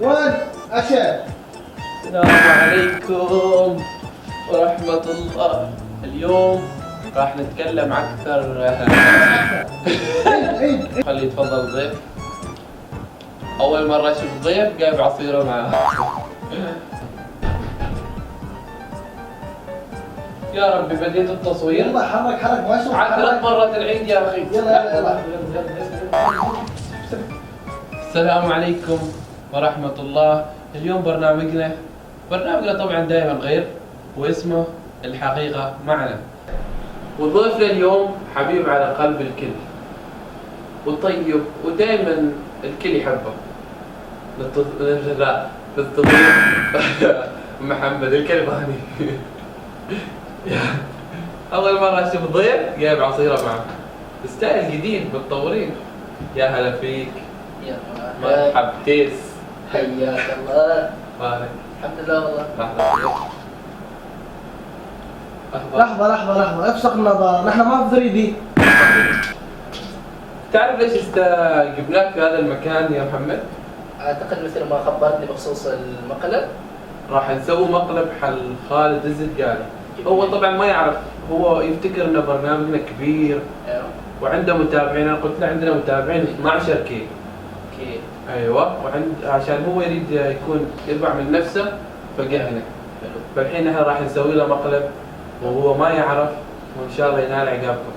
وين؟ أكشن. السلام عليكم ورحمة الله. اليوم راح نتكلم أكثر. خلي يتفضل ضيف. أول مرة أشوف ضيف جايب عصيرة معاه. يا ربي بديت التصوير. يلا حرك ما أشوف. عاد 3 مرات العيد يا أخي. يلا. السلام عليكم ورحمة الله. اليوم برنامجنا طبعا دائما غير، واسمه الحقيقة معنا. وضيفنا اليوم حبيب على قلب الكل وطيب ودائما الكل يحبه. نستضيف محمد الكلباني. أول مرة أشوف ضيف جايب عصيرة معه، ستايل جديد متطورين. يا هلا فيك. يا مرحبتيس. حياك الله. مالك؟ الحمد لله والله. لحظة افسخ النظارة، نحن ما في 3D. تعرف ليش جبناك في هذا المكان يا محمد؟ اعتقد مثل ما خبرتني بخصوص المقلب. راح نسوي مقلب حل خالد الزدقاني. هو طبعا ما يعرف، هو يفتكر ان برنامجنا كبير ايوه. وعنده متابعين. انا قلت له عندنا متابعين 12 كي. اوكي. ايوه، عشان هو يريد يكون يرفع من نفسه فقهنا. حلو. فالحين احنا راح نسوي له مقلب وهو ما يعرف، وان شاء الله ينال عقابكم.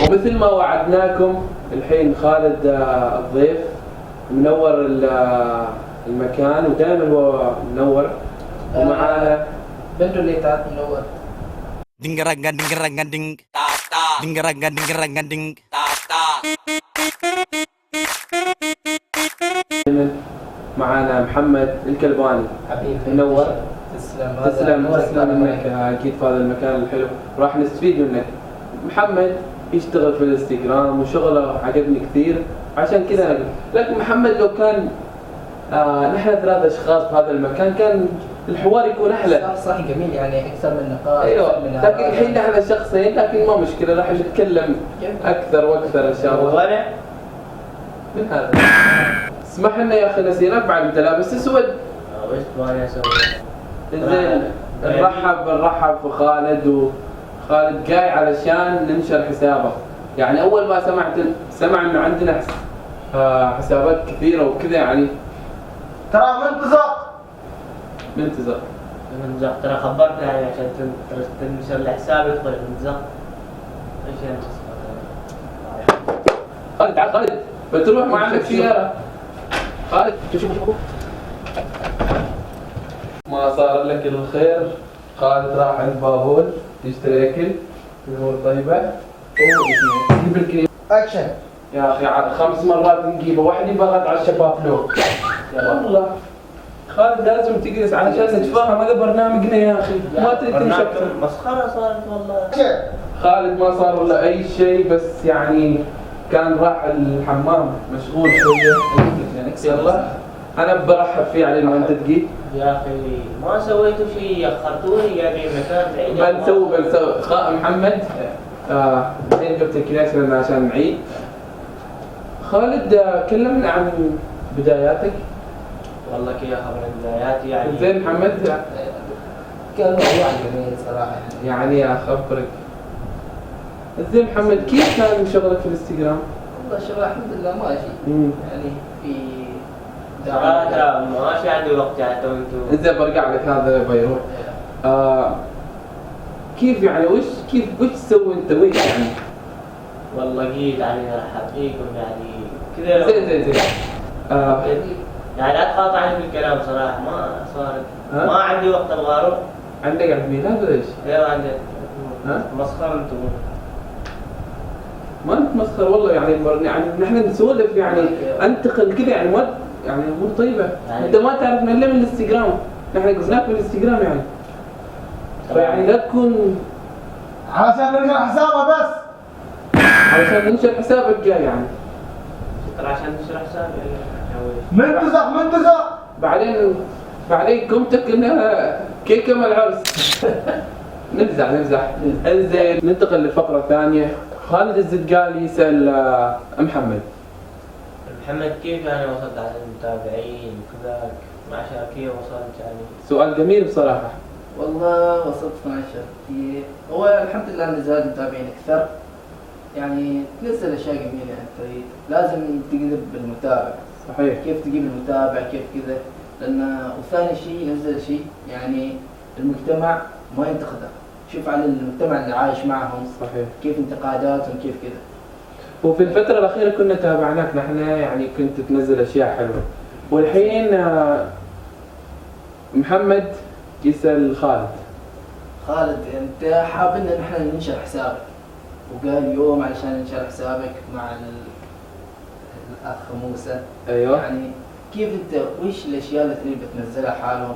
ومثل ما وعدناكم الحين خالد الضيف منور المكان، ودائما هو منور ومعانا بنته اللي تعرف منور. Dingeragan ding dingeragan ding. معانا محمد الكلباني. حبيبي منور. تسلم تسلم منك اكيد في هذا المكان الحلو، راح نستفيد منك. محمد يشتغل في الانستغرام وشغله عجبني كثير، عشان كذا أنا قلت لكن محمد لو كان نحن 3 أشخاص في هذا المكان كان الحوار يكون احلى. صح جميل، يعني اكثر من نقاش. ايوه، من لكن الحين نحن شخصين، لكن ما مشكله، راح نتكلم اكثر واكثر ان شاء الله. وانا من هذا؟ اسمح لنا يا اخي نسيناك بعد انت لابس اسود. وش تبغاني اسوي؟ زين، نرحب في خالد. وخالد جاي علشان ننشر حسابه. يعني اول ما سمع انه عندنا حسابات كثيره وكذا، يعني ترى منتظر. منزق ترى خبرت يعني عشان تنشر الحساب يدخل منزق. ايش يعني؟ خالد تعال خالد، بتروح ما عندك سياره. خالد شوف ما صار لك الخير. خالد راح عند بابول يشتري اكل، الامور طيبه. جيب الكريم. أكشن. يا اخي 5 مرات نجيبه، واحد يبغى غد على الشباب له. والله خالد لازم تجلس علشان نتفاهم، هذا برنامجنا يا اخي، ما تريد تمشي اكثر. مسخره صارت والله. أكشن. خالد ما صار ولا اي شيء، بس يعني كان راح الحمام مشغول شويه. يلا انا برحب فيه على ما انت تجي. يا اخي ما سويتوا شيء، اخرتوني جايبين مكان بعيد. بنسوي محمد. الحين جبت الكلاس لنا عشان نعيد. خالد كلمنا عن بداياتك. والله كذا خبر بداياتي يعني. زين محمد. كان موضوع جميل صراحه. يعني اخبرك. زين محمد، كيف كان شغلك في الانستغرام؟ والله الشغل الحمد لله ماشي. يعني في صراحه ترى ماشي عندي وقت يعني تويتو. زين برجع لك، هذا بيروح. كيف يعني وش تسوي انت وين يعني؟ والله جيت علي ارحب فيكم يعني كذا. زين يعني لا تقاطعني في الكلام صراحه، ما صارت. ما عندي وقت ابغى اروح. عندك عيد ميلاد ولا ايش؟ ايوه عندي. ها؟ مسخره انتم. ما نتمسخر والله، يعني نحن نسولف يعني، انتقل كذا يعني، ما يعني امور طيبه. يعني انت ما تعرفنا الا من الانستغرام، نحن قلناك من الانستغرام يعني. فيعني لا تكون علشان نرجع حسابه بس. علشان ننشر حسابك جاي يعني. ترى عشان نشرح حسابي. منتظر. بعدين بعدين قمتك انها كيكه مع العرس. نمزح. انزين ننتقل للفقره الثانيه. خالد الزدقالي يسال محمد. محمد كيف يعني وصلت على المتابعين وكذا مع شاركية وصلت يعني؟ سؤال جميل بصراحه. والله وصلت 12 كثير. هو الحمد لله ان زاد متابعين اكثر. يعني تنزل اشياء جميله انت تريد، لازم تقلب المتابع. صحيح. كيف تجيب المتابع كيف كذا، لان وثاني شيء نزل شيء يعني المجتمع ما ينتقده، شوف على المجتمع اللي عايش معهم صحيح. كيف انتقاداتهم كيف كذا. وفي الفترة الأخيرة كنا تابعناك نحن، يعني كنت تنزل أشياء حلوة. والحين محمد يسأل خالد. خالد انت حابين ان احنا ننشر حسابك، وقال يوم علشان ننشر حسابك مع الاخ موسى. أيوه. يعني كيف انت وش الاشياء اللي تريد بتنزلها حالهم؟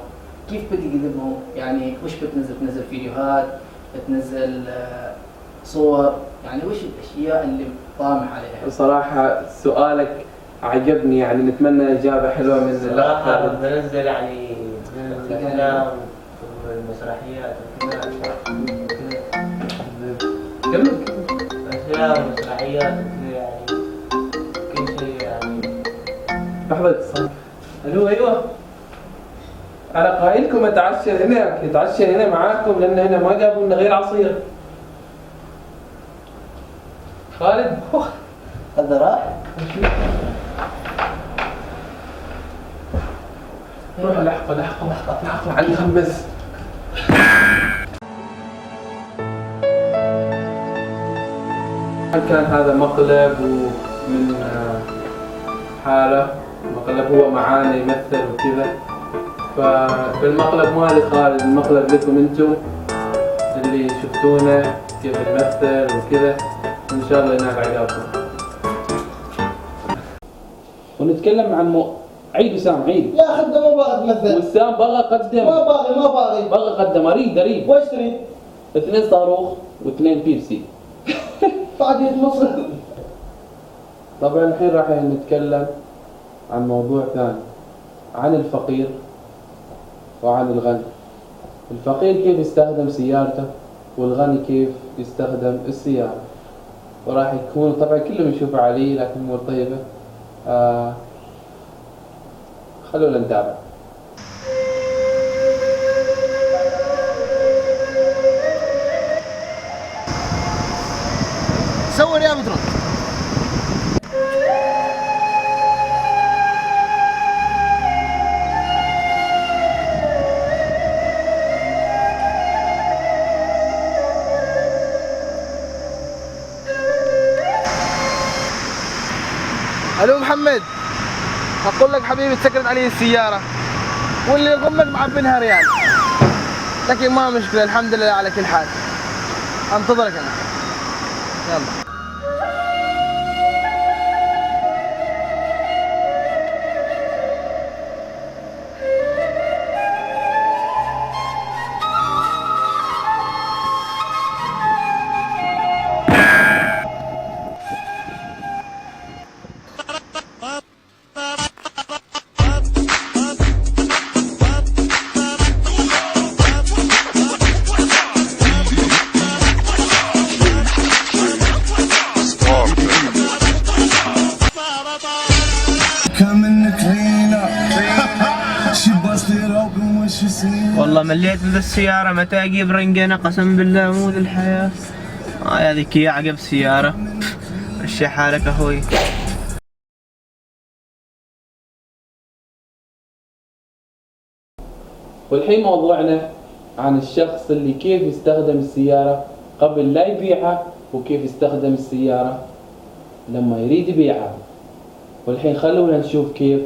كيف بتقدمهم؟ يعني وش بتنزل فيديوهات، بتنزل صور، يعني وش الاشياء اللي طامح عليها؟ صراحة سؤالك عجبني، يعني نتمنى إجابة حلوة من الأخ صراحة خالد. بنزل يعني الأفلام والمسرحيات وكذا. كمل. أفلام ومسرحيات وكذا يعني كل شيء يعني. لحظة اتصال. ألو أيوه. أنا قايلكم أتعشى هنا معاكم، لأن هنا ما جابوا لنا غير عصير. خالد. هذا راح؟ روح لحظة عندي خبز. كان هذا مقلب ومن حالة مقلب، هو معانا يمثل وكذا. فالمقلب مالي خالد، المقلب لكم انتم اللي شفتونا كيف نمثل وكذا، وان شاء الله ينال عقابكم. ونتكلم عن عيد وسام، عيد. يا اخي انت ما باغي تمثل. وسام بغى قدم. ما باغي. بغى قدم. اريد. وش تريد؟ 2 صاروخ و2 بيبسي. بعد مصر. طبعا الحين راح نتكلم عن موضوع ثاني، عن الفقير وعن الغني. الفقير كيف يستخدم سيارته، والغني كيف يستخدم السيارة. وراح يكون طبعا كلهم يشوفوا علي لكن امور طيبة. خلونا نتابع. صور يا بترد. الو محمد، اقول لك حبيبي تسكرت علي السيارة واللي يضمك معبينها ريال، لكن ما مشكلة الحمد لله على كل حال. انتظرك انا. يلا. والله مليت من السيارة، متى اجيب رنقنا قسم بالله مو ذي الحياة. هذيك يا عقب السيارة. مشي حالك اخوي. والحين موضوعنا عن الشخص اللي كيف يستخدم السيارة قبل لا يبيعها، وكيف يستخدم السيارة لما يريد يبيعها. والحين خلونا نشوف كيف،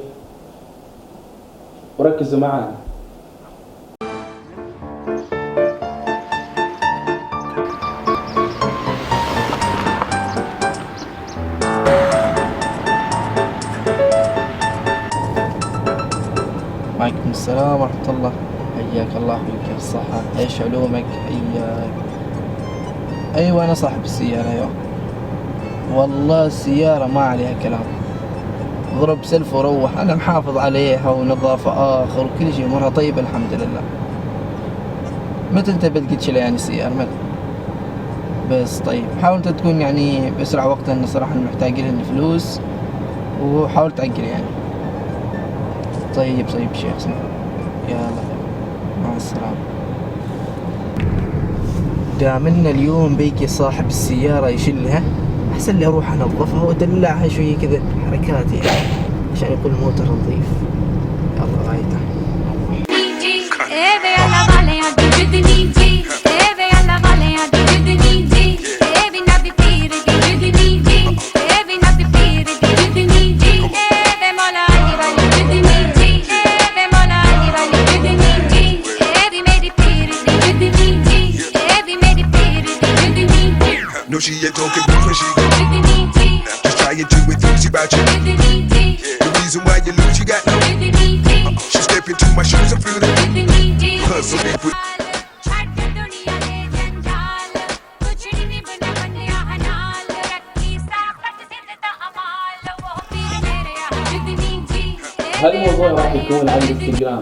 وركزوا معانا. وعليكم السلام ورحمة الله. حياك الله بكيف الصحة، ايش علومك؟ حياك. ايوه انا صاحب السيارة. ايوه والله السيارة ما عليها كلام، ضرب سلف وروح. أنا محافظ عليها ونظافة آخر وكل شيء، أمورها طيبة الحمد لله. متى أنت بتجي تشيل يعني السيارة متى؟ بس طيب حاول أنت تكون يعني بأسرع وقت، لأن صراحة محتاج لهن فلوس، وحاول تعقل يعني. طيب شيخ اسمع، يلا مع السلامة. دام إن اليوم بيجي صاحب السيارة يشيلها، أحسن لي أروح أنظفها وأدلعها شوية كذا حركات يعني، عشان يقول موتر نظيف. يلا غايته. No, she ain't talking big when she go. Just trying to enthuse about you. The reason why you lose, you got no. She step into my shoes and feel the hustle me with. هالموضوع راح يكون عن الانستغرام،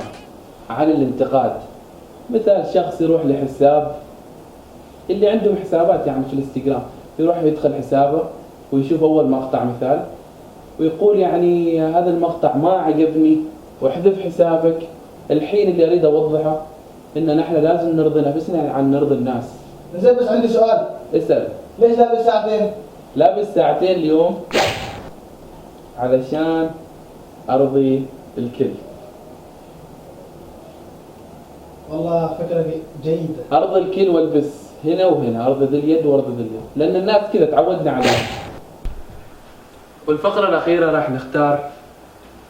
عن الانتقاد. مثال شخص يروح لحساب اللي عندهم حسابات يعني في الانستغرام، يروح يدخل حسابه ويشوف اول مقطع مثال ويقول يعني هذا المقطع ما عجبني واحذف حسابك. الحين اللي اريد اوضحه ان نحن لازم نرضي نفسنا عن نرضي الناس. زين بس عندي سؤال. اسال. ليش لابس ساعتين؟ لابس ساعتين اليوم علشان ارضي الكل. والله فكرة جيدة. ارضي الكل والبس هنا وهنا، ارضي ذي اليد وارضي ذي اليد، لان الناس كذا تعودنا عليها. والفقرة الأخيرة راح نختار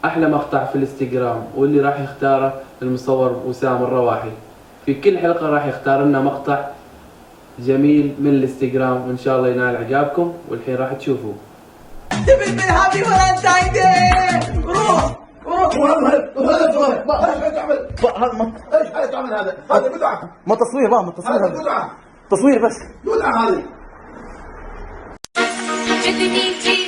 أحلى مقطع في الانستغرام، واللي راح يختاره المصور وسام الرواحي. في كل حلقة راح يختار لنا مقطع جميل من الانستغرام، وإن شاء الله ينال إعجابكم. والحين راح تشوفوا. هابي فالنتاين داي. روح ايش تعمل هذا بدعة. ما تصوير بقى، ما تصوير، هذا بدعة تصوير بس بدعة هذه. جدني جي